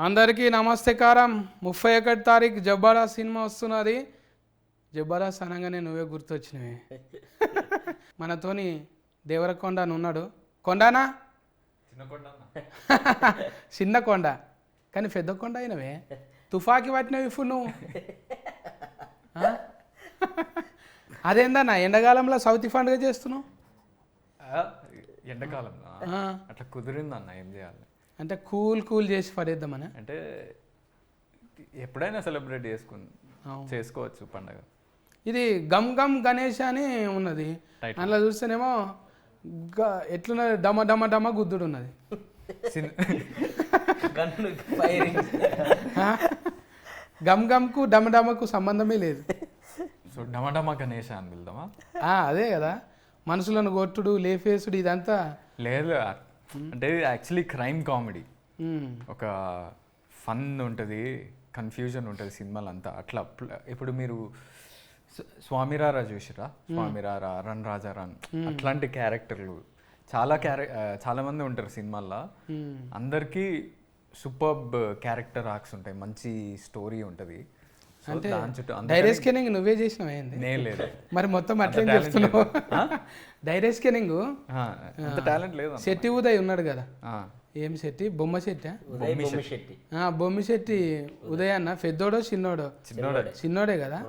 అందరికీ నమస్తేకారం. 31 తారీఖు జబర్దస్త్ సినిమా వస్తున్నది. జబర్దస్త్ అనగానే నువ్వే గుర్తొచ్చినవి. మనతోని దేవరకొండ అని ఉన్నాడు. కొండనా? చిన్న కొండ కానీ పెద్ద కొండ అయినవే. తుఫాకి పట్టినవి ఇప్పుడు నువ్వు. అదేందన్నా ఎండాకాలంలో సౌత్ పండుగ చేస్తున్నావు? ఎండాకాలంలో అట్లా కుదిరిందన్న, ఏం చేయాలి అంటే కూల్ చేసి పడేద్దామని. అంటే ఎప్పుడైనా సెలబ్రేట్ చేసుకోవచ్చు పండగ. ఇది గమ్ గమ్ గణేష్ అని ఉన్నది. అందులో చూస్తేనేమో ఎట్లున్నది, డమ డమ డమ గుద్దుడు ఉన్నది. గమ్ గమ్కు డమ డమకు సంబంధమే లేదు. సో డమడమ గణేష్ అని వెళ్దామా? అదే కదా, మనుషులను కొట్టుడు లేఫేసుడు ఇదంతా లేదు. అంటే యాక్చువల్లీ క్రైమ్ కామెడీ, ఒక ఫన్ ఉంటుంది, కన్ఫ్యూజన్ ఉంటుంది సినిమాలు అంతా. అట్లా ఇప్పుడు మీరు స్వామిరారా చూసిరా? స్వామిరారా, రన్ రాజా రన్, అట్లాంటి క్యారెక్టర్లు చాలా మంది ఉంటారు సినిమాల్లో. అందరికీ సూపర్బ్ క్యారెక్టర్ ఆర్క్స్ ఉంటాయి, మంచి స్టోరీ ఉంటుంది. అంటే డైరీ స్కానింగ్ నువ్వే చేసినావు ఏంది? నేను లేదు మరి మొత్తం అట్లే చెప్తున్నావు. డైరీ స్కానింగ్ టాలెంట్ లేదు. శెట్టి ఉదయ్ ఉన్నాడు కదా, ఏం శెట్టి? బొమ్మ శెట్టి. బొమ్మి శెట్టి ఉదయ్ అన్న పెద్దోడో చిన్నోడో? చిన్నోడే కదా.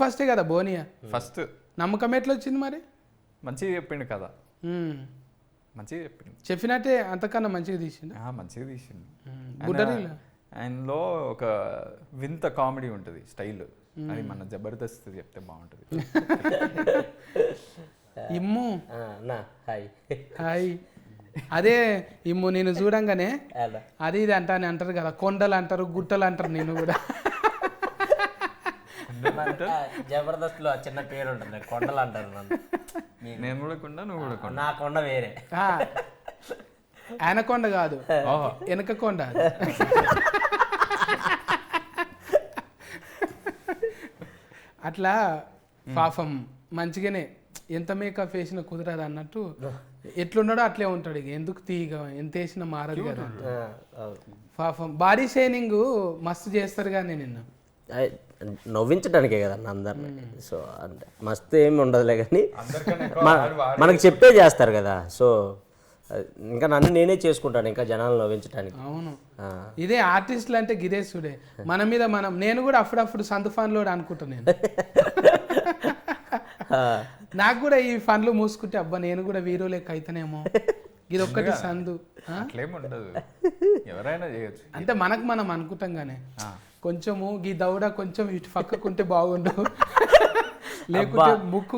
ఫస్టే కదా బోనియా. ఫస్ట్ నమ్మకం ఎట్లా వచ్చింది మరి? మంచిగా చెప్పిండు కదా, మంచిగా చెప్పిండు. చెప్పినట్టే అంతకన్నా మంచిగా తీసిండు. మంచిగా తీసిండు. గుడ్డరీలో ఆయనలో ఒక వింత కామెడీ ఉంటుంది, స్టైల్. అది మన జబర్దస్త్ చెప్తే బాగుంటుంది. ఇమ్ము హాయ్. అదే ఇమ్ము నేను చూడంగానే అది ఇది అంటారు కదా, కొండలు అంటారు, గుట్టలు అంటారు. నేను కూడా జబర్దస్త్ లో చిన్న పేరు ఉంటుంది, కొండలు అంటారు. నేను కూడా కొండ, నువ్వు కూడా కొండ. నా కొండ వేరే. ఆయన కొండ కాదు, వెనక కొండ. అట్లా పాపం మంచిగానే ఎంత మేకప్ వేసినా కుదరదు అన్నట్టు ఎట్లున్నాడో అట్లే ఉంటాడు. ఇక ఎందుకు తీగ ఎంత వేసినా మారదు కదా. పాపం బాడీ షైనింగ్ మస్తు చేస్తారు కానీ నిన్న నవ్వించడానికే కదా అందరిని. సో అంటే మస్తు ఏమి ఉండదులే కానీ మనకు చెప్పే చేస్తారు కదా. సో ఇంకా నన్ను నేనే చేసుకుంటాను ఇంకా జనాలు నవ్వించడానికి. అవును, ఇదే ఆర్టిస్టులు అంటే గిరేశుడే. మన మీద నేను కూడా అప్పుడప్పుడు సందు ఫన్లో అనుకుంటాను. నేను నాకు కూడా ఈ ఫన్లు మూసుకుంటే అబ్బా నేను కూడా వీరో లెక్క అయితేనేమో. ఇది ఒక్కటి సందు ఎవరైనా చేయొచ్చు అంటే మనకు మనం అనుకుంటాం కానీ కొంచెము ఈ దౌడ కొంచెం ఇటు పక్కకుంటే బాగుండు, లేకుంటే ముక్కు.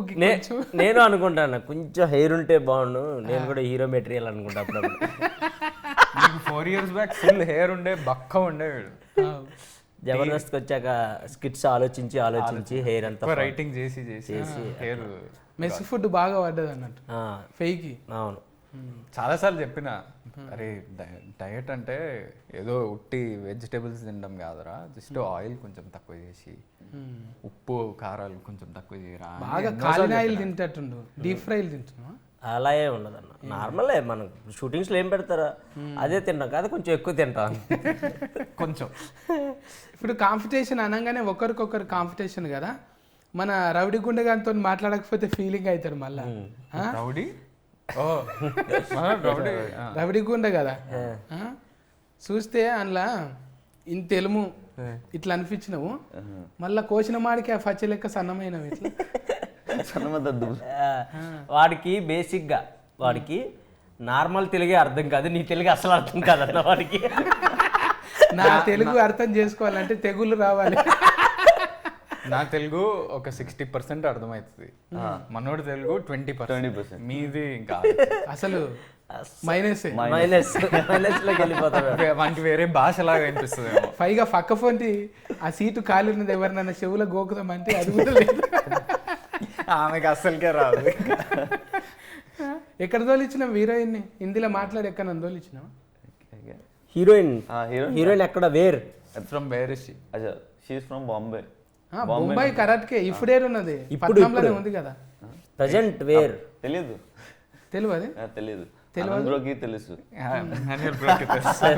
నేను అనుకుంటాను కొంచెం హెయిర్ ఉంటే బాగుండు, నేను కూడా హీరో మెటీరియల్ అనుకుంటా. అప్పుడు 4 years బ్యాక్ ఫుల్ హెయిర్ ఉండే, బక్క ఉండేవాడు. జబర్దస్త్కి వచ్చాక స్కిట్స్ ఆలోచించి హెయిర్ అంతా రైటింగ్ చేసి హెయిర్ మెస్ ఫుడ్ బాగా పడ్డది అన్నట్టు ఫెయికి. అవును, చాలాసార్లు చెప్పిన, అరే డయట్ అంటే ఏదో ఉట్టి వెజిటేబుల్స్ తినడం కాదురా, జస్ట్ ఆయిల్ కొంచెం తక్కువ చేసి, ఉప్పు కారాలు కొంచెం తక్కువ చేయరా. బాగా కాలిన ఆయిల్ తింటట్టుండు, డీప్ ఫ్రైలు తింటున్నా. అలా ఏ ఉండదు అన్న, నార్మలే. మనం షూటింగ్స్లో ఏం పెడతారా అదే తింటాం కాదు, కొంచెం ఎక్కువ తింటాం కొంచెం. ఇప్పుడు కాంపిటీషన్ అనగానే ఒకరికొకరు కాంపిటీషన్ కదా. మన రౌడీ గుండెగానితో మాట్లాడకపోతే ఫీలింగ్ అవుతారు మళ్ళా. రౌడీ గుండె కదా చూస్తే అందులో ఇంత తెలుము ఇట్లా అనిపించినవు, మళ్ళా కోసిన మాడికి ఆ పచ్చ లెక్క సన్నమైనవి. ఇట్లా వాడికి బేసిక్గా నార్మల్ తెలుగే అర్థం కాదు, నీ తెలుగు అసలు అర్థం కాదన్న వాడికి. నా తెలుగు అర్థం చేసుకోవాలంటే తెగులు రావాలి. నా తెలుగు ఒక 60% అర్థమవుతుంది, మనోడి తెలుగు 20%. మీది ఇంకా అసలు మైనస్ లోకి వెళ్ళిపోతాడు. వానికి వేరే భాషలాగా అనిపిస్తుంది. పైగా పక్క ఫోన్కి ఆ సీటు ఖాళీ ఉన్నది, ఎవరినైనా చెవులో గోకుదామంటే అది కూడా లేదు. ఆమెకి అస్సలకే రాదు. ఎక్కడ తోలిచ్చినావు హీరోయిన్ని? హిందీలో మాట్లాడి ఎక్కడ నన్ను తోలిచ్చినావు? హీరోయిన్ ఎక్కడ? Where from where is she is from Bombay. Bombay కరాట్కే ఇప్పుడే ఉన్నది, పట్నంలోనే ఉంది కదా ప్రజెంట్. వేర్ తెలియదు. తెలియదు ఆనంద్ బ్రోకి తెలుసు. అనిల్ బ్రోకి తెలుసు.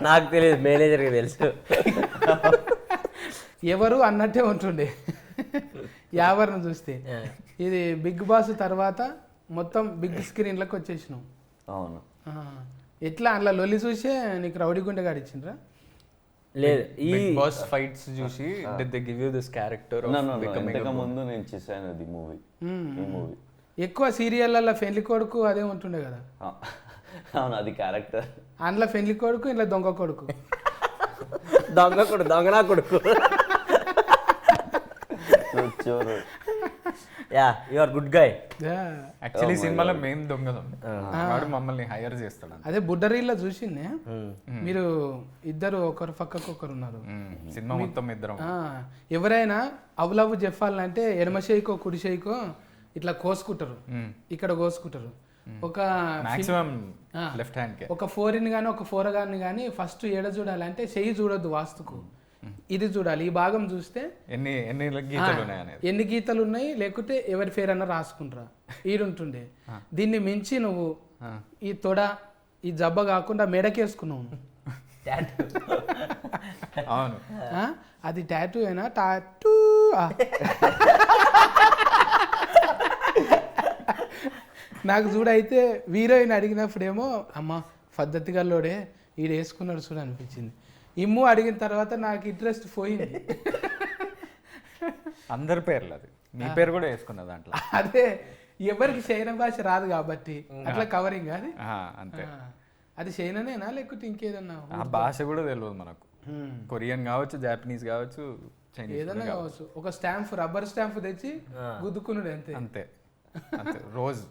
నాకు తెలియదు, మేనేజర్కి తెలుసు. ఎవరు అన్నట్టే ఉంటుండే యావర్ను చూస్తే. ఇది బిగ్ బాస్ తర్వాత మొత్తం బిగ్ స్క్రీన్లకు వచ్చేసినాం. అవును. ఆ, ఎట్లా అట్లా లొల్లి చూసే నీకు రౌడీ గుండె గాడిచ్చిండ్రా? లేదు, ఈ బిగ్ బాస్ ఫైట్స్ చూసి did they give you this character of No, becoming a ఇంతకు pro? ముందు నేను చేశాను అది మూవీ. ఈ మూవీ ఎక్కువ సీరియళ్ళల్లో ఫెన్లి కొడుకు అదే ఉంటుండే కదా. అవును, అది క్యారెక్టర్. అందులో ఫెన్లి కొడుకు, ఇంట్లో దొంగ కొడుకు. దొంగనా కొడుకు. చోరు. Yeah, you are good guy. Actually సినిమాలో మేము దొంగలం, వాడు మమ్మల్ని హైర్ చేస్తాడు. అదే బుడ్డరీల్లో చూసిందే, మీరు ఇద్దరు ఒకరు పక్కకు ఒకరు ఉన్నారు. సినిమా మొత్తం ఇద్దరం. ఎవరైనా అవులవ్వు చెప్పాలంటే ఎడమ చేయికో కుడి చేయికో ఇట్లా కోసుకుంటారు, ఇక్కడ కోసుకుంటారు. ఒక మాక్సిమం లెఫ్ట్ హ్యాండ్ కే. ఒక ఫోరిన్ కానీ ఒక ఫోరగాన్ని కానీ ఫస్ట్ ఏడ చూడాలంటే చెయ్యి చూడొద్దు వాస్తుకు, ఇది చూడాలి. ఈ భాగం చూస్తే ఎన్ని ఎన్ని గీతలు ఉన్నాయి అనేది, ఎన్ని గీతలు ఉన్నాయి, లేకుంటే ఎవరి పేరు అన్నా రాసుకుంటారా ఈడుంటుండే. దీన్ని మించి నువ్వు ఈ తొడ ఈ జబ్బ కాకుండా మెడకేసుకున్నావు. అవును, అది టాటూ అయినా టాటూ. నాకు చూడైతే హీరోయిన్ అడిగినప్పుడేమో అమ్మ పద్ధతిగా లోడే ఈడు వేసుకున్నాడు చూడ అనిపించింది. ఇమ్ము అడిగిన తర్వాత నాకు ఇంట్రెస్ట్ పోయింది. అందరి పేర్లు అది, మీ పేరు కూడా వేసుకున్న దాంట్లో. అదే ఎవరికి చైనా భాష రాదు కాబట్టి అట్లా కవరింగ్ అది అంతే. అది చైనానేనా లేకుంటే ఇంకేదన్నా? ఆ భాష కూడా తెలియదు మనకు. కొరియన్ కావచ్చు, జాపనీస్ కావచ్చు, చైనీస్ ఏదన్నా కావచ్చు. ఒక స్టాంప్, రబ్బర్ స్టాంప్ తెచ్చి గుద్దుకున్నాడు అంతే. అంతే అంతే రోజు.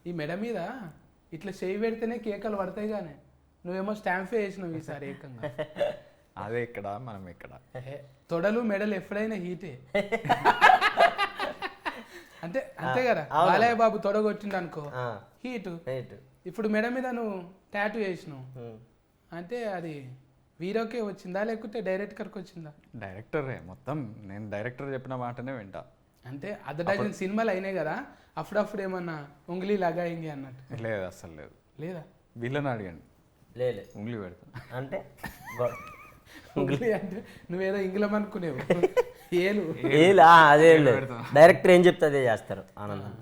ఈ మెడ మీద ఇట్లా చేయి పెడితేనే కేకలు పడతాయి కానీ నువ్వేమో స్టాంపే వేసినావు ఈసారి ఏకంగా. అదే ఇక్కడ మనం ఇక్కడ తొడలు మెడలు ఎప్పుడైనా హీటే అంటే అంతే కదా. బాలయ్య బాబు తొడ కొట్టిండు అనుకో హీటు. ఇప్పుడు మెడ మీద నువ్వు టాటూ వేసినావు అంటే అది హీరోకే వచ్చిందా లేకుంటే డైరెక్టర్కి వచ్చిందా? డైరెక్టరే మొత్తం. నేను డైరెక్టర్ చెప్పిన మాటనే వింటా. అంటే అర్ధ సినిమాలు అయినాయి కదా, అప్పుడప్పుడు ఏమన్నా ఉంగిలి లాగా అయింది అన్నట్టు? లేదు, అస్సలు లేదు. లేదా? వీళ్ళని అడిగండి, లేదు ఉంగ్లీ పెడతా అంటే ఉంగిలి అంటే నువ్వేదో ఇంగ్లం అనుకునేవు. ఏలు అదే డైరెక్టర్ ఏం చెప్తే అదే చేస్తారు. ఆనందం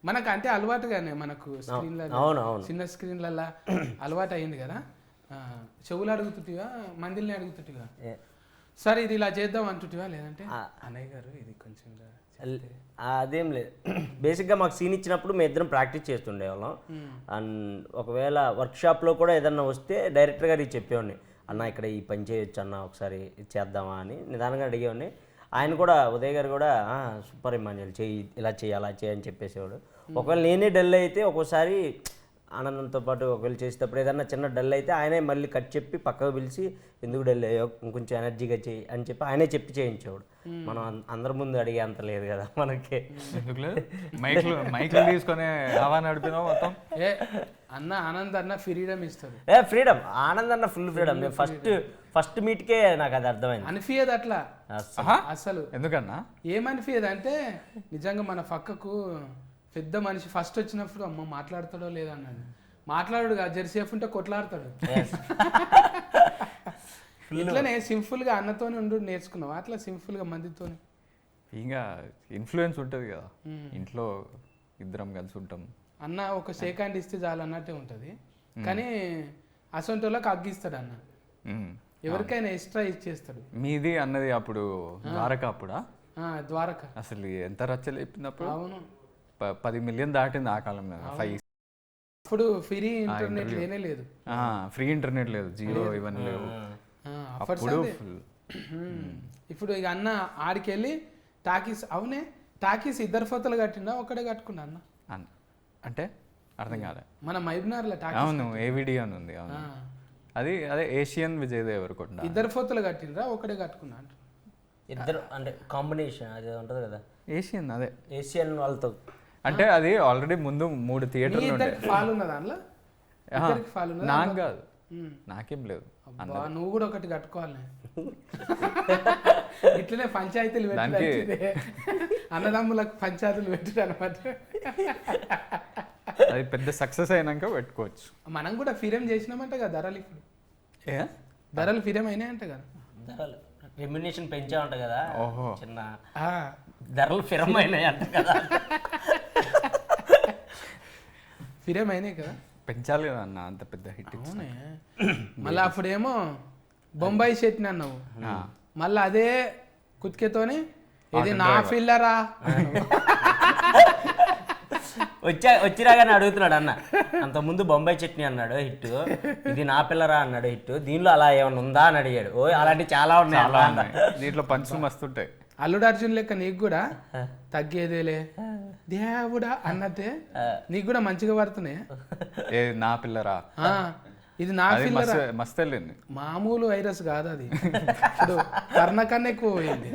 మనకు అంటే అలవాటుగానే మనకు స్క్రీన్లలో, చిన్న స్క్రీన్లలో అలవాటు అయింది కదా. చెవులు అడుగుతుంటివా, మందిల్ని అడుగుతుంటివా, సరే ఇది ఇలా చేద్దాం అంటుంటివా, లేదంటే అన్నయ్య గారు ఇది కొంచెం అదేం లేదు. బేసిక్గా మాకు సీన్ ఇచ్చినప్పుడు మేము ఇద్దరం ప్రాక్టీస్ చేస్తుండేవాళ్ళం. అండ్ ఒకవేళ వర్క్షాప్లో కూడా ఏదన్నా వస్తే డైరెక్టర్ గారికి చెప్పేవాడిని, అన్న ఇక్కడ ఈ పని చేయొచ్చు అన్న, ఒకసారి చేద్దామా అని నిదానంగా అడిగేవాడిని. ఆయన కూడా, ఉదయ్ గారు కూడా సూపర్ ఇమాన్యుల్ చెయ్యి, ఇలా చేయి అలా చేయి అని చెప్పేసేవాడు. ఒకవేళ నేనే డల్ అయితే ఒక్కోసారి ఆనందంతో పాటు ఒకవేళ చేసేటప్పుడు ఏదన్నా చిన్న డల్ అయితే ఆయనే మళ్ళీ కట్ చెప్పి పక్కకు పిలిచి ఎందుకు డల్ అయ్యో ఇంకొంచెం ఎనర్జీగా చేయి అని చెప్పి ఆయనే చెప్పి చేయించేవాడు. మనం అందరి ముందు అడిగే అంత లేదు కదా మనకి. ఎందుకు లేదు, మైక్లు తీసుకొని హవా నడిపినావు మొత్తం. అన్న ఆనంద్ అన్న ఫ్రీడమ్ ఇస్తారు. ఫ్రీడమ్, ఆనంద్ అన్న ఫుల్ ఫ్రీడమ్. నేను ఫస్ట్ మీట్కే నాకు అది అర్థమైంది. అనిపించదు అట్లా అసలు. ఎందుకన్నా ఏమనిపించదు అంటే నిజంగా మన పక్కకు పెద్ద మనిషి ఫస్ట్ వచ్చినప్పుడు అమ్మ మాట్లాడతాడో లేదా అన్నాడు. మాట్లాడు కాదు, జెర్సేఫ్ ఉంటే కొట్లాడతాడు. ఇట్లనే సింపుల్గా అన్నతోనే ఉండు నేర్చుకున్నావా? అట్లా సింపుల్గా మందితోనే ఇంకా ఇన్ఫ్లుయెన్స్ ఉంటుంది కదా ఇంట్లో, ఇద్దరం కలిసి ఉంటాం. అన్న ఒక షేక్ హ్యాండ్ ఇస్తే చాలు అన్నట్టే ఉంటుంది. కానీ అసొంటోళ్ళకి అగ్గిస్తాడు అన్న, ఎవరికైనా ఎక్స్ట్రా ఇచ్చేస్తాడు. మీది అన్నది అప్పుడు ద్వారక అప్పుడా? ద్వారక అసలు ఎంత రచ్చలు చెప్పిందప్పుడు. అవును, 10 మిలియన్ దాటింది ఆ కాలంలో. అప్పుడు ఫ్రీ ఇంటర్నెట్ లేనే లేదు. ఫ్రీ ఇంటర్నెట్ లేదు, జీరో ఇవన్నీ లేవు అప్పుడు. ఇప్పుడు ఇక అన్న ఆడికి వెళ్ళి టాకీస్, అవునే టాకీస్ ఇద్దరు ఫోటోలు కట్టిండా ఒకటే కట్టుకున్నా అన్న? అంటే అర్థం కాలే. మన మైబ్నార్లో టాకీస్. అవును, ఏవిడి అని ఉంది. అవును, అది అదే ఏషియన్ విజయ్ దేవరకొండ. ఇద్దరు ఫోటోలు కట్టిండ్రా ఒకటే కట్టుకున్నా అంట? ఇద్దరు అంటే కాంబినేషన్ అది ఉంటుంది కదా, ఏషియన్. అదే ఏషియన్ వాళ్ళతో అంటే అది ఆల్రెడీ ముందు 3 థియేటర్లు ఉండే. ఫాల్ ఉన్నదా అందులో? నాకు కాదు, నాకేం లేదు. నువ్వు కూడా ఒకటి కట్టుకోవాలి. ఇట్లనే పంచాయతీలు పెట్టి అన్నదమ్ములకు పంచాయతీలు పెట్టు అనమాట. అది పెద్ద సక్సెస్ అయినాక పెట్టుకోవచ్చు. మనం కూడా ఫిరేం చేసినామంట కదా ధరలు, ఇప్పుడు ఏ ధరలు ఫిరేం అయినాయంట కదా. ధరలు రెమ్యునేషన్ పెంచామంట కదా, ఓహో. చిన్న ఆ, ధరలు ఫిరమైనాయి అంట కదా. ఫిరేం అయినాయి కదా. పెంచాలి కదా అన్న, అంత పెద్ద హిట్. అవునే. మళ్ళీ అప్పుడేమో బొంబాయి చట్నీ అన్నావు, మళ్ళీ అదే కుతికేతోని ఇది నా ఫిల్లరా వచ్చిరాగానే అడుగుతున్నాడు అన్న. అంతకుముందు బొంబాయి చట్నీ అన్నాడు హిట్, ఇది నా పిల్లరా అన్నాడు హిట్, దీనిలో అలా ఏమైనా ఉందా అని అడిగాడు. ఓ అలాంటివి చాలా ఉన్నాయి చాలా ఉన్నాయి. దీంట్లో పంచులు మస్తుంటాయి. అల్లుడు అర్జున్ లెక్క నీకు కూడా తగ్గేదేలే దేవుడా అన్నట్టే నీకు కూడా మంచిగా పడుతున్నాయి. ఏ నా పిల్లరా, ఆ, ఇది నా ఫిల్లరా మస్తు వెళ్ళింది. మామూలు వైరస్ కాదు అది, ఇప్పుడు కర్ణ కన్నా ఎక్కువ పోయింది.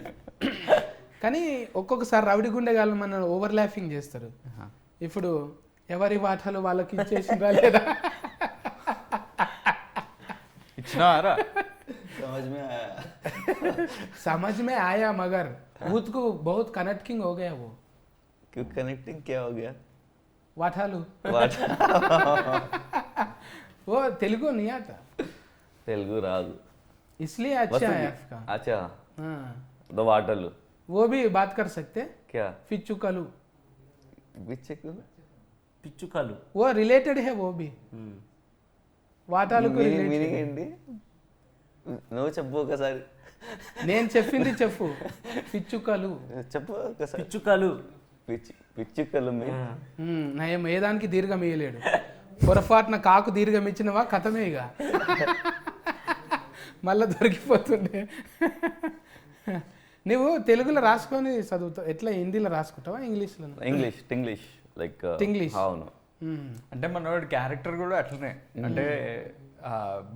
కానీ ఒక్కొక్కసారి రవిడి గుండెగాళ్ళు మన ఓవర్ ల్యాఫింగ్ చేస్తారు. ఇప్పుడు ఎవరి వాటాలు వాళ్ళకి ఇచ్చేసిందా లేదా, ఇచ్చినారా? समझ में आया मगर भूत को बहुत कनेक्टिंग हो गया वो. क्यों कनेक्टिंग क्या हो गया? वाठालू What? वो तेलुगु नहीं आता तेलुगु राजू इसलिए अच्छा है आपका. अच्छा, हाँ, दो वाटरलू वो भी बात कर सकते. क्या फिचुकलू పిచ్చుకలు वो रिलेटेड है, वो भी వాటాలు మీనింగ్ ఏంటి? నువ్వు చెప్పు ఒకసారి. నేను చెప్పింది చెప్పు. పిచ్చుకలు చెప్పు ఒకసారి. పిచ్చుకలు పిచ్చుకలు నయం ఏదానికి దీర్ఘం ఇయ్యలేడు. పొరపాటున కాకు దీర్ఘం ఇచ్చినవా కథమే ఇక మళ్ళా దొరికిపోతుండే. నువ్వు తెలుగులో రాసుకొని చదువుతావు ఎట్లా, హిందీలో రాసుకుంటావా ఇంగ్లీష్లో? English like English. అవును. అంటే మనోడి క్యారెక్టర్ కూడా అట్లనే. అంటే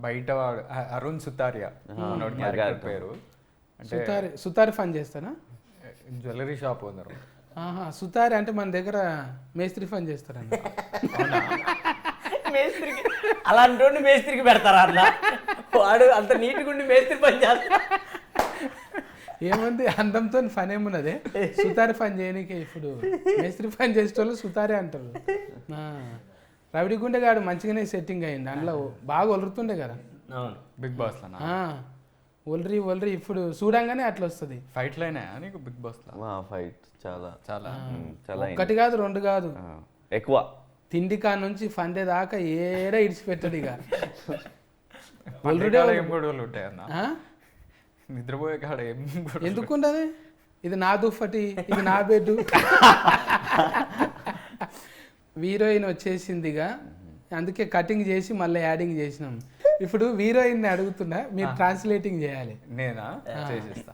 బయట వాడు అరుణ్ సుతారియా మనోడి క్యారెక్టర్ పేరు. అంటే సుతారి ఫన్ చేస్తానా? Jewellery shop owner. ఆహా, సుతారి అంటే మన దగ్గర మేస్త్రి ఫన్ చేస్తారన్న. మేస్త్రికి అలాంటి మేస్త్రికి పెడతారా అన్న? వాడు అంత నీట్గా ఉండి మేస్త్రి పని చేస్తా. ఏముంది అందంతో ఫన్ ఏమున్నదే, సుతారి ఫన్ చేయనీకే. ఇప్పుడు మేస్త్రి ఫన్ చేసేటోళ్ళు సుతారే అంటారు. రవిడి గుండెగాడు మంచిగానే సెట్టింగ్ అయింది అందులో, బాగా ఒలురుతుండే కదా బిగ్ బాస్ లో. ఒలరి ఇప్పుడు చూడంగానే అట్లా వస్తుంది. ఫైట్లు అయినాయా నీకు బిగ్ బాస్ లో? ఫైట్ చాలా చాలా చాలా ఒకటి కాదు రెండు కాదు, ఎక్కువ. తిండి కా నుంచి ఫండే దాకా ఏడా ఇడిచిపెట్టాడు ఇక. ఏం గొడవలు ఉంటాయి అన్న, నిద్రపోయే కాడ ఏం ఎందుకుండదు. ఇది నా దుప్పటి, ఇది నా బెడ్. హీరోయిన్ వచ్చేసిందిగా, అందుకే కటింగ్ చేసి మళ్ళీ యాడింగ్ చేసినాం. ఇప్పుడు హీరోయిన్ అడుగుతున్నా, మీరు ట్రాన్స్లేటింగ్ చేయాలి. నేనా చేసేస్తా,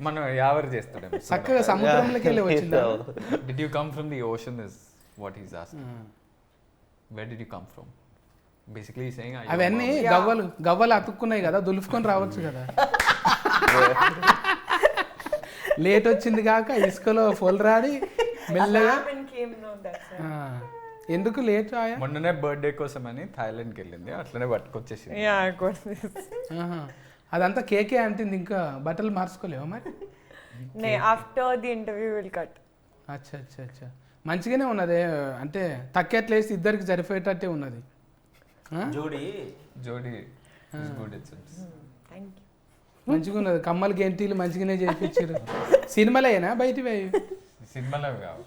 మనం ఎవరు చేస్తాడు చక్కగా సముద్రంలోకి వెళ్ళి వచ్చిందా? Did you come from the ocean is what he's asking. Where did you come from? Basically he's saying అవన్నీ గవ్వలు అతుక్కున్నాయి కదా, దులుపుకొని రావచ్చు కదా. లేట్ వచ్చింది కాక ఇసుకలో పొలరాడి మెల్లగా. ఎందుకు లేట్ ఆయా? మొన్ననే బర్త్డే కోసం అని థాయిలాండ్కి వెళ్ళింది, అట్లనే పట్టుకొచ్చేసింది. అదంతా కేకే అంటుంది, ఇంకా బట్టలు మార్చుకోలేవా మరి? After the interview will cut. అచ్చా అచ్చా అచ్చా, మంచిగానే ఉన్నది. అంటే తక్కేట్లేసి ఇద్దరికి సరిపోయేటట్టే ఉన్నది. జోడి గుడ్ ఇట్స్. Thank you. మంచిగా ఉన్నది, కమ్మలు గెంటీలు మంచిగానే చేయించారు. సినిమాలేనా బయటివి? సినిమాలో కావు,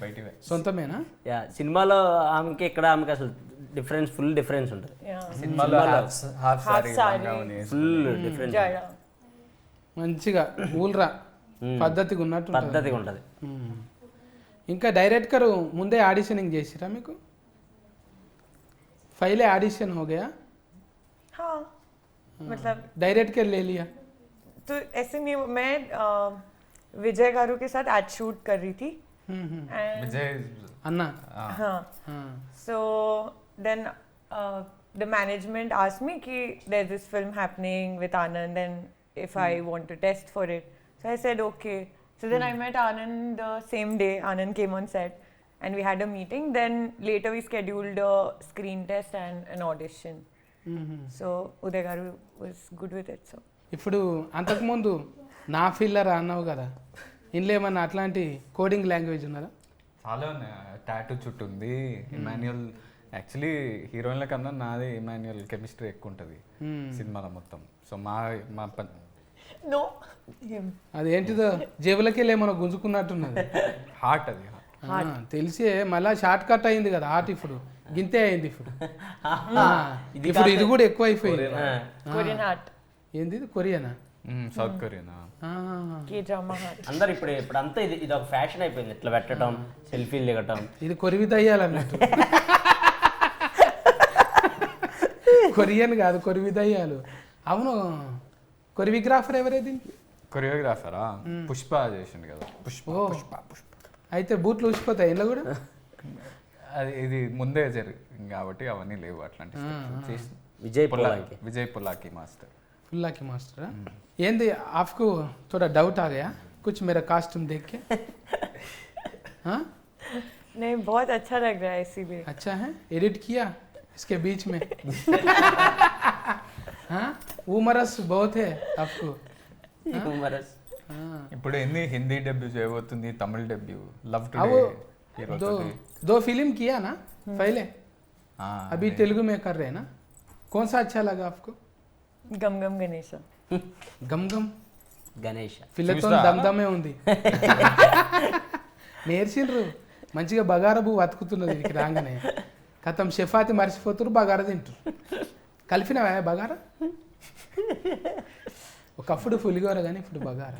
బయట సొంతమేనా? యా, సినిమాలో ఆమెకి ఇక్కడ ఆమెకి అసలు డిఫరెన్స్, ఫుల్ డిఫరెన్స్ ఉంటుంది. సినిమాలో ఫుల్ డిఫరెన్స్, మంచిగా ఊల్రా పద్ధతిగా ఉన్నట్టు పద్ధతిగా ఉంటుంది. ఇంకా డైరెక్టర్ ముందే ఆడిషనింగ్ చేసిరా మీకు? पहले ऑडिशन हो गया? हाँ, मतलब डायरेक्ट कर ले लिया? तो ऐसे नहीं, मैं विजय गारू के साथ एड शूट कर रही थी. विजय अन्ना? हाँ. So then the management asked me कि there's this film happening with Anand and if I want to test for it. So I said okay. So then I met Anand the same day. Anand came on set and we had a meeting. Then later we scheduled a screen test and an audition. So Uday Garu was good with it. So ఇప్పుడు అంతకుముందు నా filler అన్నావు కదా, ఇందులో ఏమన్నా అట్లాంటి coding language ఉన్నదా? చాలా టాటూ చుట్టూ ఉంది. ఇమాన్యుయల్ యాక్చువల్లీ హీరోయిన్ల కన్నా నాదే ఇమాన్యుయల్ కెమిస్ట్రీ ఎక్కువ ఉంటుంది సినిమాలో మొత్తం. సో మా మా No, him. అది ఏంటిదో జేబులకి వెళ్ళి ఏమో గుంజుకున్నట్టున్నది. హార్ట్ అది. తెలిసే మళ్ళా షార్ట్ కట్ అయింది కదా హార్ట్, ఇప్పుడు గింతే అయింది ఇప్పుడు. ఇప్పుడు ఇది కూడా ఎక్కువ అయిపోయింది. Korean heart. ఏంది ఇది కొరియానా? సౌత్ కొరియానా? K-drama heart. అందరు ఇప్పుడు అంతా ఇది ఒక ఫ్యాషన్ అయిపోయింది, ఇట్లా పెట్టడం, సెల్ఫీలు దిగటం. ఇది కొరివి దయ్యాలన్నట్టు. కొరియన్ కాదు, కొరివి దయ్యాలు. అవును, కొరియోగ్రాఫర్ ఎవరేది? కొరియోగ్రాఫరా పుష్ప చేసిండు కదా. పుష్ప పుష్ప పుష్ప. అయితే బూట్లు ఊసిపోతాయి ఇంట్లో కూడా. అది ఇది ముందే జరిగింది కాబట్టి అవన్నీ లేవు అట్లాంటి. విజయ్ పుల్లాకి మాస్టర్. पुल्ला की मास्टर ఏంది आपको थोड़ा डाउट आ गया कुछ मेरा कॉस्ट्यूम देख के? हाँ नहीं, बहुत अच्छा लग रहा है इसीलिए. अच्छा है, एडिट किया इसके बीच में? हाँ उमरस बहुत है आपको. हाँ ఇప్పుడు ఎన్ని హిందీ డెబ్యూ చేయబోతుంది, తమిళ డెబ్యూ, లవ్ अब టుడే दो फिल्म किया ना पहले, अभी तेलुगु में कर रहे हैं ना. कौन सा अच्छा लगा आपको? गम गम गणेशा. गम गम గణేష్ పిల్లతో దమ్దమే ఉంది. నేర్చిండ్రు మంచిగా బగారా పువ్వు అతుకుతున్నది వీరికి రాగానే. కథం షెఫాతి మర్చిపోతున్నారు, బగారా తింటారు. కలిపినవా బగారా? ఒకప్పుడు పులిగోర కానీ ఇప్పుడు బగారా.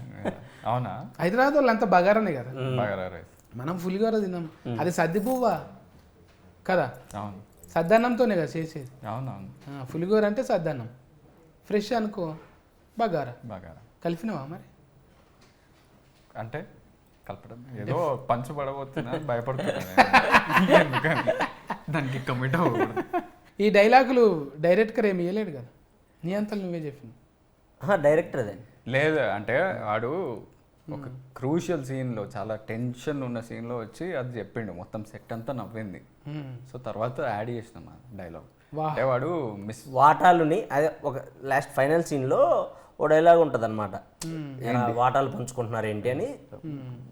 అవునా? హైదరాబాద్ వాళ్ళు అంతా బగారానే కదా, బగారా రైస్. మనం పులిగోర తిన్నాం. అది సద్ది పువ్వా కదా, అవును సద్దన్నంతోనే కదా చేసేది. అవునవును. పులిగోర అంటే సద్దన్నం, ఫ్రెష్ అనుకో బగారా. బగారా కలిపినవా మరి? అంటే కలపడం ఏదో పంచు పడబోతున్నా భయపడుతున్నా ఎందుకని దానికి కమిట్ అవ్వకూడదు. ఈ డైలాగులు డైరెక్టర్ ఏమి ఇవ్వలేడు కదా, నీ అంతలు నువ్వే చెప్పిన. డైరెక్టర్ అదే లేదు అంటే వాడు ఒక క్రూషియల్ సీన్లో, చాలా టెన్షన్ ఉన్న సీన్లో వచ్చి అది చెప్పిండు, మొత్తం సెట్ అంతా నవ్వింది. సో తర్వాత యాడ్ చేసినాం ఆ డైలాగ్. అంటే వాడు మిస్ వాటాలుని అదే ఒక లాస్ట్ ఫైనల్ సీన్లో ఓ డైలాగ్ ఉంటుంది అనమాట, వాటాలు పంచుకుంటున్నారు ఏంటి అని.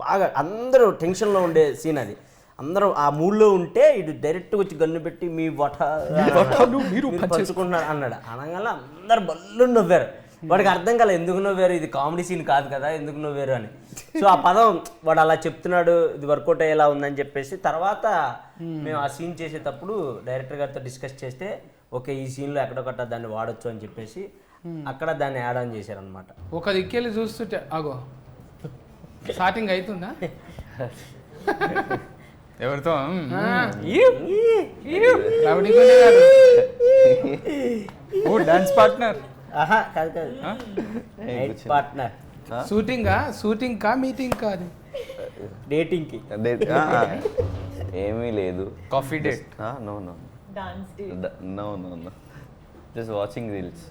బాగా అందరూ టెన్షన్లో ఉండే సీన్ అది. అందరూ ఆ మూడ్లో ఉంటే ఇటు డైరెక్ట్గా వచ్చి గన్ను పెట్టి మీ వాటాలు మీరు పంచుకుంటున్నారు అన్నాడు. అనగానే అందరు బల్లు నవ్వారు. వాడికి అర్థం కాలే ఎందుకు నవ్వారు, ఇది కామెడీ సీన్ కాదు కదా, ఎందుకు నవ్వారు అని. సో ఆ పదం వాడు అలా చెప్తున్నాడు, ఇది వర్కౌట్ అయ్యేలా ఉందని చెప్పేసి తర్వాత మేము ఆ సీన్ చేసేటప్పుడు డైరెక్టర్ గారితో డిస్కస్ చేస్తే ఓకే ఈ సీన్లో ఎక్కడొకట దాన్ని వాడచ్చు అని చెప్పేసి అక్కడ దాన్ని యాడ్ ఆన్ చేశారనమాట. ఒక దిక్కెళ్ళి చూస్తుంటే అగో స్టార్టింగ్ అవుతుందా ఎవరితో డాన్స్ పార్ట్నర్ కాదు కాదు పార్ట్నర్. షూటింగ్ కా మీటింగ్ కా? అది డేటింగ్కి ఏమీ లేదు. Coffee date? No no Dance day. No no no just watching reels.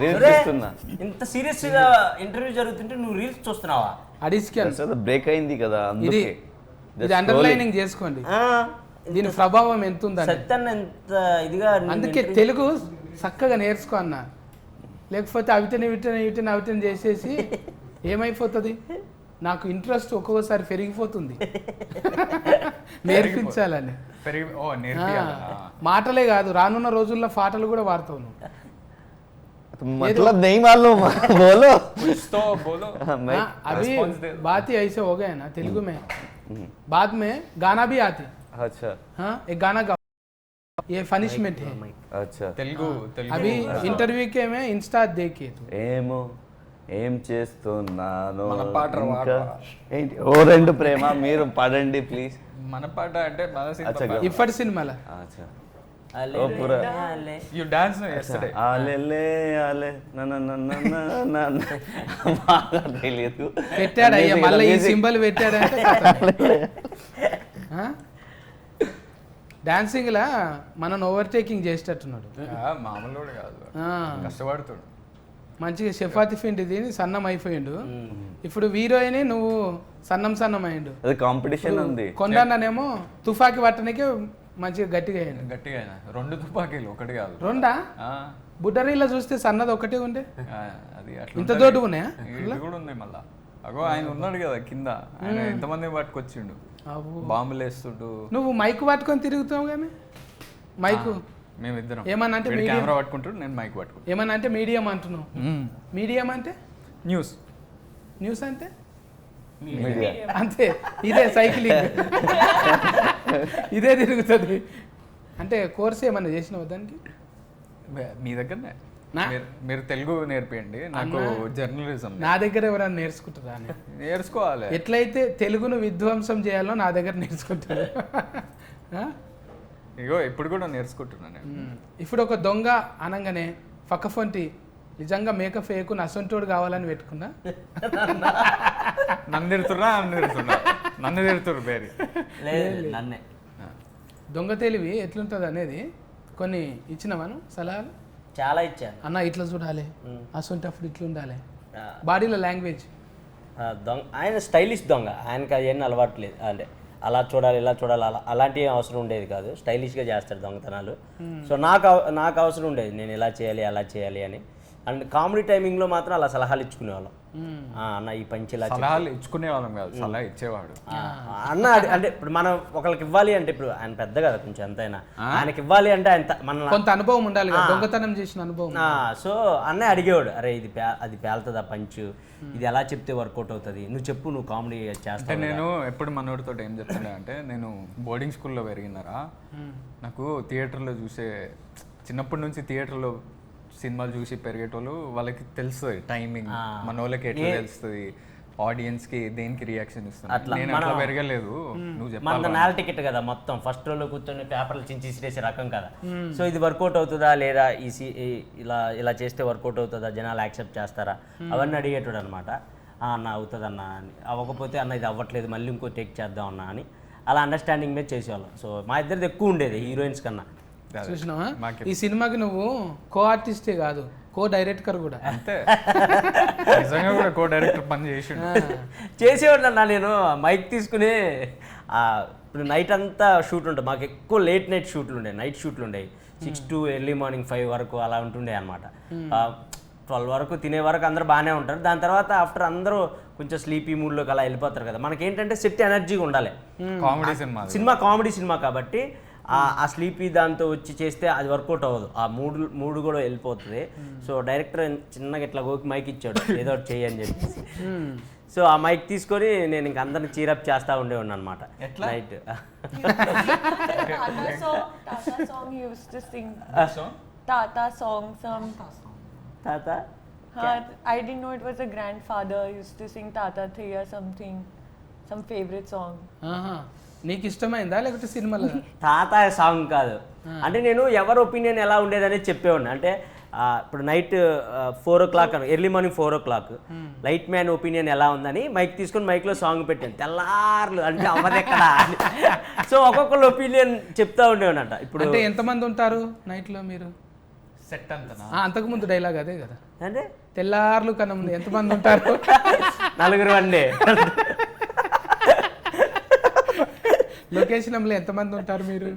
Reels చూస్తున్నా. ఇంత సీరియస్ గా ఇంటర్వ్యూ జరుగుతుంటే నువ్వు రీల్స్ చూస్తున్నావా? అడిస్కి బ్రేక్ అయింది కదా ఇది అందుకే. ఇది అండర్లైనింగ్ చేసుకోండి, దీని ప్రభావం ఎంత ఉందని. సత్యాన్ని ఎంత ఇదిగా అందుకే తెలుగు చక్కగా నేర్చుకో అన్న, లేకపోతే అవిటని చేసేసి ఏమైపోతుంది. నాకు ఇంట్రెస్ట్ ఒక్కొక్కసారి పెరిగిపోతుంది నేర్పించాలని. మాటలే కాదు, రానున్న రోజుల్లో పాటలు కూడా వాడతావు నువ్వు. मतलब नहीं मालूम बोलो कुछ तो बोलो. अभी बात ही ऐसे हो गए ना तेलुगु में, बाद में गाना भी आते. अच्छा हाँ एक गाना गाओ, ये पनिशमेंट है. अच्छा తెలుగు अभी इंटरव्यू के में इंस्टा देखे तो ఏమో ఏం చేస్తున్నాను మన పాట ఇంకా ఏంటి ఓ రెండు ప్రేమ మీరు పాడండి ప్లీజ్. మన పాట అంటే మన అచ్చా ఇప్పటి సినిమాలో అచ్చా అలే ఓ పూరా యు డాన్స్ yesterday. ఆలే ఆలే బాగా తెలియదు పెట్టాడు అయ్యా, మళ్ళీ ఈ సింబల్ పెట్టాడంటే డాన్సింగ్ లా మనల్ని ఓవర్టేకింగ్ చేసేటట్టున్నాడు. మామూలు కూడా కాదు, ఆ, కష్టపడుతాడు. మంచిగా చపాతి పిండి తిని సన్నం అయిపోయిండు. ఇప్పుడు హీరోయిన్ నువ్వు సన్నం అయ్యిండు. అది కాంపిటీషన్ ఉంది. కొండనేమో తుఫాకి పట్టడానికే మంచిగా గట్టిగా అయ్యిండు. గట్టిగా అయినా 2 తుపాకీలు ఒకటి కాదు. రెండా? ఆ, బుడ్డరీలో చూస్తే సన్నది ఒకటే ఉండే, అది అట్లా ఇంత ఉంటది. దొడ్డుగా ఉన్నాయా? ఇది కూడా ఉంది మళ్ళా. అగో ఆయన ఉన్నాడు కదా కింద, ఆయన ఎంతమంది పట్టుకొచ్చిండు, అవ్వు. బాంబులు వేస్తుండు. నువ్వు మైక్ పట్టుకొని తిరుగుతావు కానీ మైకు మేమిద్దరం ఏమన్నా అంటే వీడు కెమెరా పట్టుకుంటాడు, నేను మైక్ పట్టుకుంటాను. ఏమన్నా అంటే మీడియం అంటున్నావు. మీడియం అంటే న్యూస్ న్యూస్ అంటే మీడియా. అంతే, ఇదే సైక్లింగ్ ఇదే తిరుగుతుంది. అంటే కోర్స్ ఏమన్నా చేసినావు దానికి? మీ దగ్గరనే నా- మీరు తెలుగు నేర్పియండి నాకు, జర్నలిజం నా దగ్గర ఎవరైనా నేర్చుకుంటారా అని. నేర్చుకోవాలి. ఎట్లయితే తెలుగును విధ్వంసం చేయాలో నా దగ్గర నేర్చుకుంటారు. ఆ? ఇగో ఇప్పుడు కూడా నేర్చుకుంటున్నాను నేను. ఇప్పుడు ఒక దొంగ అనగానే పక్కఫొంటి నిజంగా మేకప్ వేయకు నసొంటోడు కావాలని పెట్టుకున్నా. నన్ను తిడుతున్నా నన్ను తిడుతురు బేరి. లేదు నన్నే. దొంగ తెలివి ఎట్లుంటుంది అనేది కొన్ని ఇచ్చినామను సలహాలు. చాలా ఇచ్చాను. అన్న ఇట్లా చూడాలి, అసొంటప్పుడు ఇట్లా ఉండాలి, ఆ, బాడీలో లాంగ్వేజ్. దొంగ ఆయన స్టైలిష్ దొంగ, ఆయనకి అవన్నీ అలవాటు లేదు. అంటే అలా చూడాలి ఇలా చూడాలి అలాంటి అవసరం ఉండేది కాదు. స్టైలిష్గా చేస్తాడు దొంగతనాలు. సో నాకు అవసరం ఉండేది, నేను ఇలా చేయాలి అలా చేయాలి అని. అండ్ కామెడీ టైమింగ్లో మాత్రం అలా సలహాలు ఇచ్చుకునేవాళ్ళం. అన్న ఈ పంచి ఇలా సలహాలు ఇచ్చుకునే వాళ్ళం కాదు, సలహా ఇచ్చేవాడు. అన్న అంటే ఇప్పుడు మనం ఒకరికి ఇవ్వాలి అంటే, ఇప్పుడు ఆయన పెద్ద కదా కొంచెం ఎంతైనా, ఆయనకి ఇవ్వాలి అంటే ఆయన మన కొంత అనుభవం ఉండాలి కదా, దొంగతనం చేసిన అనుభవం. సో అన్నయ్య అడిగేవాడు, అరే ఇది అది పేలుతుందా పంచు, ఇది ఎలా చెప్తే వర్కౌట్ అవుతుంది, నువ్వు చెప్పు, నువ్వు కామెడీ అంటే చేస్తావు. నేను ఎప్పుడు మనోడితో ఏం చెప్తుండే అంటే, నేను బోర్డింగ్ స్కూల్లో పెరిగినారా, నాకు థియేటర్లో చూసే చిన్నప్పటి నుంచి థియేటర్లో సినిమాలు చూసి పెరిగేటోళ్ళు వాళ్ళకి తెలుస్తుంది టైమింగ్, మన వాళ్ళకి ఎట్లా తెలుస్తుంది, ఆడియన్స్ కి దేనికి రియాక్షన్ ఇస్తుంది. నేను అట్లా పెరగలేదు, నువ్వు మన చెప్పాలి. నేల టికెట్ కదా మొత్తం, ఫస్ట్ రోలో కూర్చొని పేపర్లు చించి ఇసిరేసే రకం కదా. సో ఇది వర్కౌట్ అవుతుందా లేదా, ఇలా చేస్తే వర్కౌట్ అవుతుందా, జనాలు యాక్సెప్ట్ చేస్తారా, అవన్నీ అడిగేటాడు అనమాట. అన్న అవుతుంది అన్న అని, అవ్వకపోతే అన్న ఇది అవ్వట్లేదు మళ్ళీ ఇంకో టేక్ చేద్దాం అన్న అని, అలా అండర్స్టాండింగ్ మీద చేసేవాళ్ళం. సో మా ఇద్దరిది ఎక్కువ ఉండేది హీరోయిన్స్ కన్నా. చూసినావా, ఈ సినిమాకి నువ్వు కో ఆర్టిస్టే కాదు, కో డైరెక్టర్ కూడా. అంతే, నిజంగా కూడా కో డైరెక్టర్ పని చేసిండు. చేసేవాడు అన్న. నేను మైక్ తీసుకుని ఇప్పుడు నైట్ అంతా షూట్ ఉంటుంది మాకు, ఎక్కువ లేట్ నైట్ షూట్లు ఉండేవి, నైట్ షూట్లు ఉండేవి. 6 to ఎర్లీ మార్నింగ్ 5 వరకు అలా ఉంటుండే అనమాట. 12 వరకు తినే వరకు అందరూ బాగానే ఉంటారు. దాని తర్వాత ఆఫ్టర్ అందరూ కొంచెం స్లీపీ మూడ్లోకి అలా వెళ్ళిపోతారు కదా. మనకి ఏంటంటే సెట్ ఎనర్జీగా ఉండాలి. కామెడీ సినిమా కామెడీ సినిమా కాబట్టి ఆ స్లీపీ దాంతో వచ్చి చేస్తే అది వర్కౌట్ అవ్వదు, ఆ మూడు కూడా వెళ్ళిపోతుంది. సో డైరెక్టర్ చిన్నగా ఇట్లా గోకి మైక్ ఇచ్చాడు, ఏదో ఒకటి చెయ్యి అని చెప్పేసి. సో ఆ మైక్ తీసుకొని నేను ఇంక అందరిని చీరప్ చేస్తూ ఉండేవాడిని అనమాట night. Tata song he used to sing. Tata song, some. తాత I didn't know it was a grandfather used to sing Tata 3 or something. Some favorite song. ఆహా, నీకు ఇష్టమైందా లేకపోతే సినిమాలో? తాత సాంగ్ కాదు, అంటే నేను ఎవరి ఒపీనియన్ ఎలా ఉండేదనేది చెప్పేవాడిని. అంటే ఇప్పుడు night 4 o'clock early morning 4 o'clock light man opinion ఎలా ఉందని మైక్ తీసుకొని మైక్లో సాంగ్ పెట్టాను. తెల్లార్లు అంటే అవ్వదు ఎక్కడ. సో ఒక్కొక్కరు ఒపీనియన్ చెప్తా ఉండేవాడంట. ఇప్పుడు అంటే ఎంతమంది ఉంటారు నైట్లో మీరు? సెట్ అంతనా? అంతకుముందు డైలాగ్ అదే కదా, అంటే తెల్లార్లు కన్నా ముందు ఎంతమంది ఉంటారు? 4 అండి. లొకేషన్లో ఎంతమంది ఉంటారు మీరు?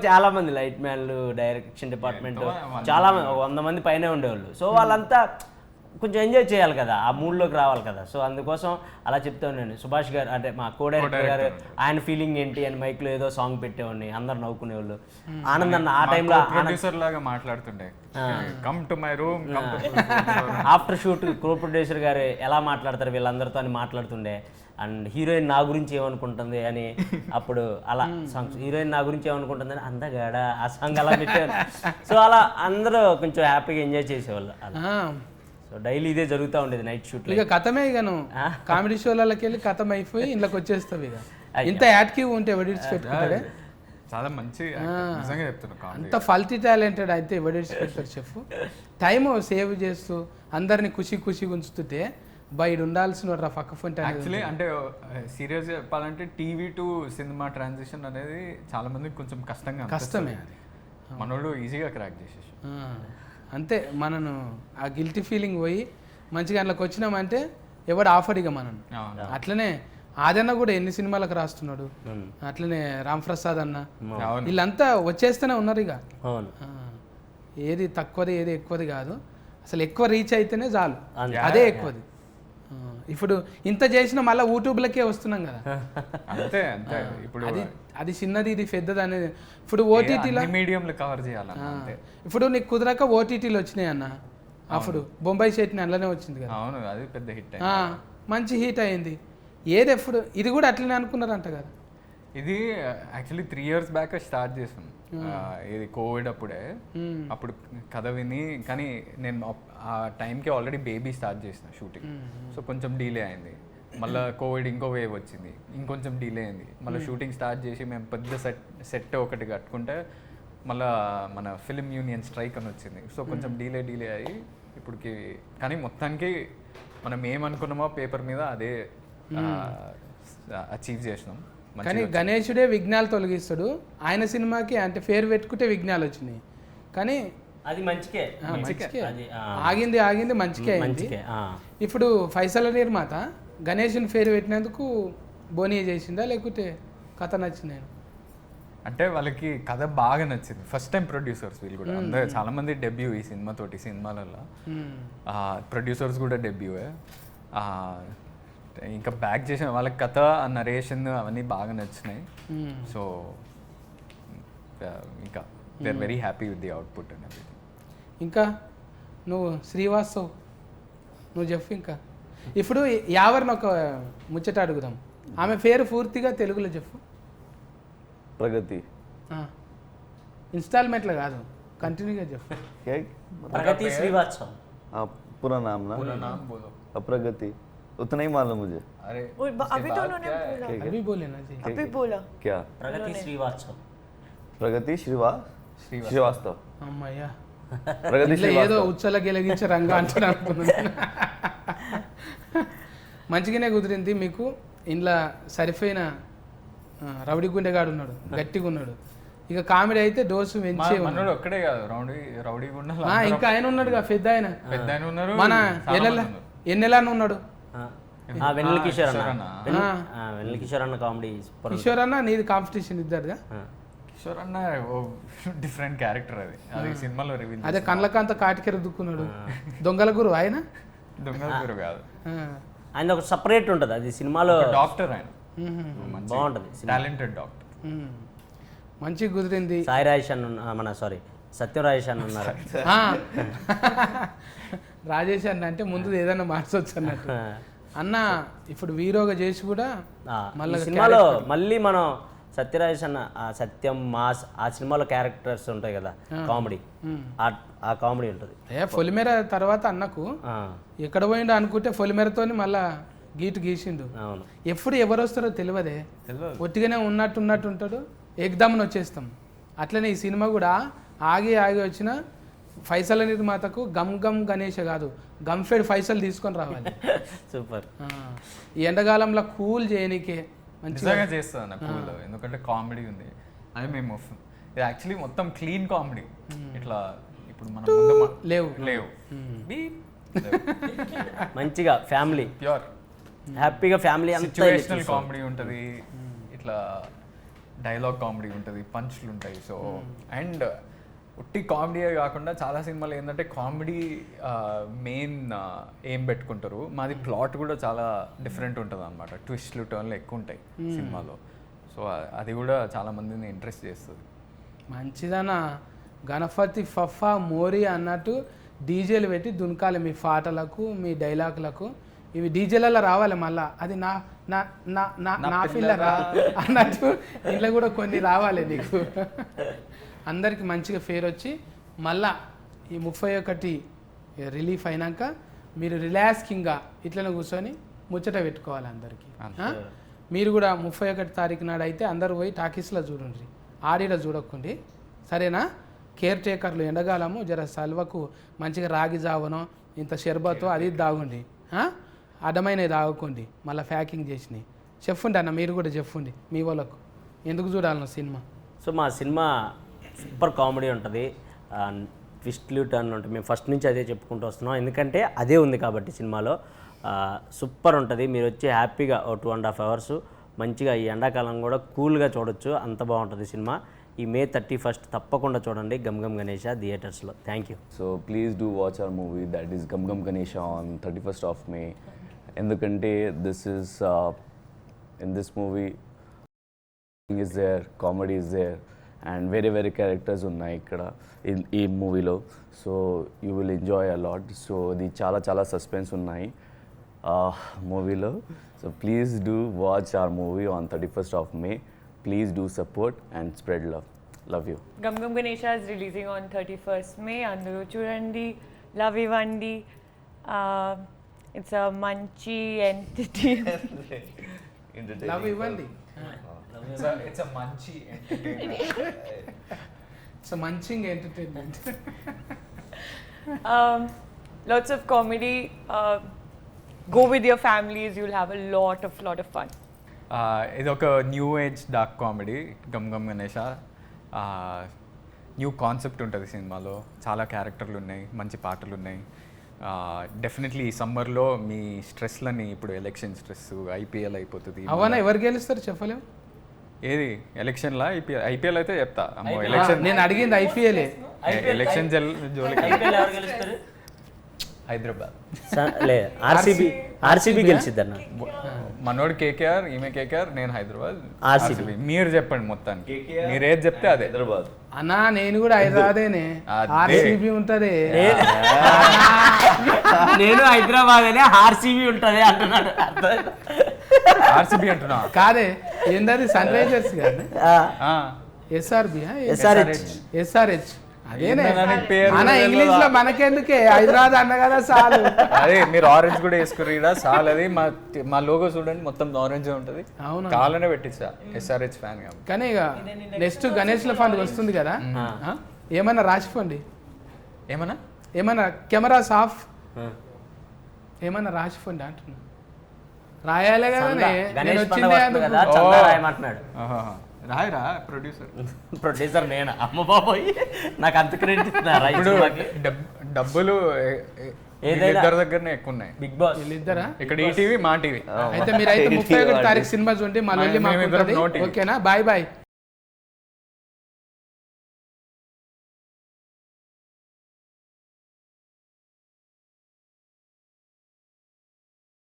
చాలా మంది లైట్ మ్యాన్లు, డైరెక్షన్ డిపార్ట్మెంట్ చాలా మంది, 100 మంది పైనే ఉండేవాళ్ళు. సో వాళ్ళంతా కొంచెం ఎంజాయ్ చేయాలి కదా, ఆ మూడ్లోకి రావాలి కదా. సో అందుకోసం అలా చెప్తా ఉన్నాను. సుభాష్ గారు అంటే మా కో డైరెక్టర్ గారు, ఆయన ఫీలింగ్ ఏంటి అని మైక్లో ఏదో సాంగ్ పెట్టేవాడిని, అందరు నవ్వుకునేవాళ్ళు. ఆనంద్ అన్న ఆ టైంలో ప్రొడ్యూసర్ లాగా మాట్లాడుతుండే, come to my room. After shoot కో ప్రొడ్యూసర్ గారు ఎలా మాట్లాడతారు వీళ్ళందరితో అని మాట్లాడుతుండే. అండ్ హీరోయిన్ నా గురించి ఏమనుకుంటుంది అని, అప్పుడు అలా సాంగ్స్ హీరోయిన్ నా గురించి ఏమనుకుంటుంది అని అందగాడ ఆ సాంగ్ అలా పెట్టారు. సో అలా అందరూ కొంచెం హ్యాపీగా ఎంజాయ్ చేసేవాళ్ళు. సో డైలీ ఇదే జరుగుతూ ఉండేది నైట్ షూట్. ఇక కథమే, ఇక నువ్వు కామెడీ షోలకి వెళ్ళి కథం అయిపోయి ఇంట్లోకి వచ్చేస్తావు. ఇక ఇంత యాక్టివ్ ఉంటే ఎవడిడ్స్ పెట్టుకుంటాడే. చాలా మంచి నిజంగా చెప్తున్నా, అంత ఫల్టీ టాలెంటెడ్ అయితే ఎవడిడ్స్ పెడతారు చెప్పు. టైము సేవ్ చేస్తూ అందరిని ఖుషి ఉంచుతుంటే బయట ఉండాల్సిన పక్క ఫోన్. యాక్చువల్లీ అంటే సీరియస్ చెప్పాలంటే టీవీ టు సినిమా ట్రాన్సిషన్ అనేది చాలా మందికి కొంచెం కష్టమే అది. మనోడు ఈజీగా క్రాక్ చేసేసి అంతే. మనను ఆ గిల్టీ ఫీలింగ్ పోయి మంచిగా అందులోకి వచ్చినామంటే ఎవడు ఆఫర్ ఇక మనను. అట్లనే ఆదన్న కూడా ఎన్ని సినిమాలకు రాస్తున్నాడు, అట్లనే రామ్ ప్రసాద్ అన్న, వీళ్ళంతా వచ్చేస్తూనే ఉన్నారు. ఇక ఏది తక్కువది ఏది ఎక్కువది కాదు, అసలు ఎక్కువ రీచ్ అయితేనే చాలు, అదే ఎక్కువది. ఇప్పుడు ఇంత చేసినా మళ్ళీ యూట్యూబ్లకే వస్తున్నాం కదా. అంతే అంతే. ఇప్పుడు అది చిన్నది ఇది పెద్దది అనేది. ఇప్పుడు ఓటీటీలో మీడియంలో కవర్ చేయాలన్న అంతే. ఇప్పుడు నీకు కుదరక ఓటీటీలు వచ్చినాయి అన్న. అప్పుడు బొంబాయి చట్నీ అందులోనే వచ్చింది కదా. అవును, అది పెద్ద హిట్. మంచి హీట్ అయింది. ఏది ఎప్పుడు ఇది కూడా అట్లనే అనుకున్నారంట కదా. ఇది యాక్చువల్లీ 3 years బ్యాక్ స్టార్ట్ చేసాం. ఇది కోవిడ్ అప్పుడే. అప్పుడు కథ విని, కానీ నేను ఆ టైంకి ఆల్రెడీ బేబీ స్టార్ట్ చేసిన షూటింగ్. సో కొంచెం డిలే అయింది. మళ్ళీ కోవిడ్ ఇంకో వేవ్ వచ్చింది, ఇంకొంచెం డిలే అయింది. మళ్ళీ షూటింగ్ స్టార్ట్ చేసి మేము పెద్ద సెట్ ఒకటి కట్టుకుంటే మళ్ళీ మన ఫిలిం యూనియన్ స్ట్రైక్ అని వచ్చింది. సో కొంచెం డిలే అయ్యి ఇప్పటికి, కానీ మొత్తానికి మనం ఏమనుకున్నామో పేపర్ మీద అదే అచీవ్ చేసినాం. కానీ గణేశుడే విఘ్నాలు తొలగిస్తాడు. ఆయన సినిమాకి అంటే పేరు పెట్టుకుంటే విఘ్నాలు వచ్చినాయి, కానీ అది మంచికే. ఆగింది మంచికే అయింది. ఇప్పుడు ఫైసల నిర్మాత గణేష్ని పేరు పెట్టినందుకు బోనీ చేసిందా లేకపోతే కథ నచ్చిందా? అంటే వాళ్ళకి కథ బాగా నచ్చింది. ఫస్ట్ టైం ప్రొడ్యూసర్స్ వీళ్ళు కూడా. అందరూ చాలా మంది డెబ్యూ ఈ సినిమాతోటి. సినిమాలలో ప్రొడ్యూసర్స్ కూడా డెబ్యూయే. ఇంకా బ్యాక్ చేసిన వాళ్ళకి కథ, నరేషన్ అవన్నీ బాగా నచ్చినాయి. సో ఇంకా they are very happy with the output and everything. ఇంకా నువ్వు శ్రీవాస్తవ్ నువ్వు చెప్పు. ఇంకా ఇప్పుడు యావర్ని ఒక ముచ్చట అడుగుదాం. ఆమె పేరు పూర్తిగా తెలుగులో చెప్పు. प्रगति. ఇన్స్టాల్మెంట్లో కాదు, కంటిన్యూగా చెప్పు. क्या? ప్రగతి శ్రీవాత్సవ్. हाँ, पूरा नाम ना. पूरा नाम बोलो. प्रगति उतना ही मालूम मुझे. अरे अभी तो उन्होंने बोला. अभी बोले ना जी. अभी बोला. क्या? ప్రగతి శ్రీవాత్సవ్. प्रगति श्रीवास्तव. అమ్మయ్యా, प्रगति ఇట్లా ఏదో श्रीवास्तव. ఉచ్చల గెలిగించే రంగా అంటున్నా అనుకున్నాను. మంచిగానే కుదిరింది మీకు. ఇంట్లో సరిపోయిన రౌడీ గుండెగాడు ఉన్నాడు, గట్టిగా ఉన్నాడు. ఇక కామెడీ అయితే డోసు పెంచే మనోడు ఒక్కడే కాదు, రౌడీ గుండా ఇంకా ఆయన ఉన్నాడుగా, పెద్ద ఆయన. పెద్ద ఆయన ఉన్నారు. మన ఎన్నెలాని ఉన్నాడు, వెన్నెల కిషోర్ అన్న. వెన్నెల కిషోర్ అన్న కామెడీ. కిషోర్ అన్న నీది కాంపిటీషన్ ఇద్దరుగా. కిషోర్ అన్న డిఫరెంట్ క్యారెక్టర్ అది సినిమాలో రివీల్. అదే కళ్ళకంత కాటికెర దుక్కున్నాడు. దొంగల గురు ఆయన. దొంగల గురు కాదు, ఆయన ఒక సపరేట్ ఉంటుంది అది సినిమాలో. డాక్టర్ ఆయన, బాగుంటుంది. Talented doctor. మంచిగా కుదిరింది. సాయి రాజేష్ అన్న మన సత్యం రాజేష్ అన్న ఉన్నారు. రాజేష్ అన్న అంటే ముందు ఏదైనా మార్చొచ్చు అన్నట్టు. అన్న ఇప్పుడు హీరోగా చేసి కూడా మళ్ళీ సినిమాలో మళ్ళీ మనం సత్యరాజేష్ అన్న సత్యం మాస్ ఆ సినిమాలో క్యారెక్టర్స్ ఉంటాయి కదా, కామెడీ, ఆ కామెడీ ఉంటుంది. పొలిమేర తర్వాత అన్నకు ఎక్కడ పోయిండో అనుకుంటే పొలిమేరతోని మళ్ళా గీటు గీసిండు. ఎప్పుడు ఎవరు వస్తారో తెలియదే, ఒట్టిగానే ఉన్నట్టు ఉంటాడు, ఏకదమ్మున వచ్చేస్తాం. అట్లనే ఈ సినిమా కూడా ఆగి వచ్చిన ఫైసల నిర్మాతకు గమ్ గణేష్ కాదు, గంఫెడ్ ఫైసల్ తీసుకొని రావాలి. సూపర్. ఈ ఎండాకాలంలో కూల్ చేయనీకే మంచిగా చేస్తుంది అన్న కూల్, ఎందుకంటే కామెడీ ఉంది. అది మేము ఇది యాక్చువల్లీ మొత్తం క్లీన్ కామెడీ. ఇట్లా ఇప్పుడు మనం లేవు మంచిగా ఫ్యామిలీ, ప్యూర్ హ్యాపీగా ఫ్యామిలీ. సిచ్యువేషనల్ కామెడీ ఉంటుంది, ఇట్లా డైలాగ్ కామెడీ ఉంటుంది, పంచ్లు ఉంటాయి. సో అండ్ ఉట్టి కామెడీయే కాకుండా చాలా సినిమాలు ఏంటంటే కామెడీ మెయిన్ ఏం పెట్టుకుంటారు. మాది ప్లాట్ కూడా చాలా డిఫరెంట్ ఉంటుంది అనమాట, ట్విస్ట్లు టర్న్లు ఎక్కువ ఉంటాయి సినిమాలో. సో అది కూడా చాలా మందిని ఇంట్రెస్ట్ చేస్తుంది. మంచిదనా. గణపతి ఫఫా మోరీ అన్నట్టు డీజేలు పెట్టి దునకాలి మీ పాటలకు, మీ డైలాగులకు. ఇవి డీజేలలో రావాలి మళ్ళా. అది నా నా నా నా నా పిల్లరా అన్నట్టు ఇంట్లో కూడా కొన్ని రావాలి నీకు. అందరికి మంచిగా పేరు వచ్చి మళ్ళా ఈ 31 రిలీఫ్ అయినాక మీరు రిలాక్సింగ్గా ఇట్లనే కూర్చొని ముచ్చట పెట్టుకోవాలి అందరికీ. మీరు కూడా 31 తారీఖు నాడు అయితే అందరూ పోయి టాకీస్లో చూడండి, ఆడిలో చూడకండి, సరేనా? కేర్ టేకర్లు ఎండగాలము జర సల్వకు మంచిగా రాగి జావనో ఇంత షర్బతో అది తాగుండి, అడ్డమైనవి తాగకండి, మళ్ళీ ప్యాకింగ్ చేసినవి. చెప్పండి అన్న, మీరు కూడా చెప్పండి మీ వాళ్ళకు ఎందుకు చూడాలన్న సినిమా. సో మా సినిమా సూపర్ కామెడీ ఉంటుంది, ట్విస్ట్లు టర్న్ ఉంటుంది. మేము ఫస్ట్ నుంచి అదే చెప్పుకుంటూ వస్తున్నాం, ఎందుకంటే అదే ఉంది కాబట్టి సినిమాలో. సూపర్ ఉంటుంది. మీరు వచ్చి హ్యాపీగా 2.5 hours మంచిగా ఈ ఎండాకాలం కూడా కూల్గా చూడొచ్చు, అంత బాగుంటుంది సినిమా. ఈ May 31 తప్పకుండా చూడండి గమ్ గమ్ గణేష థియేటర్స్లో. Thank you. So please do watch our movie, that is Gum Gum Ganesha on 31st of May. ఎందుకంటే this is in this movie is there, comedy is there, and very characters ఉన్నాయి ఇక్కడ ఈ మూవీలో. So you will enjoy a lot. So ఇది చాలా suspense ఉన్నాయి మూవీలో. So please do watch our movie on 31st of May. Please do support and spread love. Love you. Gum Gum Ganesha is releasing on 31st May. Andaru chudandi, love ivandi. It's a manchi entity. Love ఇవ్వండి. It's a మంచి it's munching entertainment. Lots of comedy. Go with your families. You'll have a lot of fun. ఇది ఒక new age dark comedy Gam Gam Ganesha. New concept ఉంటుంది సినిమాలో, చాలా క్యారెక్టర్లు ఉన్నాయి, మంచి పాటలు ఉన్నాయి. డెఫినెట్లీ ఈ సమ్మర్లో మీ స్ట్రెస్లని, ఇప్పుడు ఎలక్షన్ స్ట్రెస్, ఐపీఎల్ అయిపోతుంది. అవనా ఎవరు గెలుస్తారు చెప్పలేము. ఏది ఎలక్షన్లా? ఐపీఎల్ అయితే చెప్తా. అమ్మో ఎలక్షన్ నేను అడిగింది ఐపీఎల్. ఎలక్షన్ జోలికి హైదరాబాద్ లేదు, ఆర్సీబీ గెలిచిద్దన్న. మనోడు కేకేఆర్, ఈమె కేకేఆర్, నేను హైదరాబాద్. RCB. మీరు చెప్పండి మొత్తానికి, మీరు ఏది చెప్తే అదే. హైదరాబాద్. అన్నా నేను కూడా హైదరాబాదేనే. అదే. ఆర్సీబీ ఉంటది. నేను హైదరాబాద్ ఆర్సీబీ ఉంటది అంటున్నాడు. ఆర్సీబీ అంటున్నా కాదే ఏందది సన్ రైజర్స్ కానీ ఎస్ఆర్బి ఎస్ఆర్హెచ్ అదేనే పేరు మన ఇంగ్లీష్ లో మనకెందుకే, హైదరాబాద్ అన్న కదా చాలు. అదే మీరు ఆరెంజ్ కూడా వేసుకుర్రీడా చాలు. అది మా లోగో చూడండి, మొత్తం ఆరెంజ్ ఉంటుంది. అవును, కావాలనే పెట్టించా, ఎస్ఆర్హెచ్ ఫ్యాన్ గా. కానీ ఇక నెక్స్ట్ గణేష్ల ఫండ్ వస్తుంది కదా, ఏమన్నా రాసిపోండి. ఏమన్నా కెమెరాస్ ఆఫ్ ఏమన్నా రాసిపోండి అంటున్నా. రాయాలే కదా నేను వచ్చిందే రాయమంటున్నాడు. రాయరా ప్రొడ్యూసర్. ప్రొడ్యూసర్ నేను, అమ్మ బాబోయ్ నాకు అంత క్రెడిట్ ఇస్తున్నారా? ఇప్పుడు డబ్బులు ఇద్దరి దగ్గరనే ఎక్కువ ఉన్నాయి. బిగ్ బాస్ వీళ్ళిద్దరా? ఇక్కడ ఈటీవీ, మా టీవీ. అయితే మీరైతే 31 తారీఖు సినిమా చూడండి, మళ్ళీ ఓకేనా? Bye bye.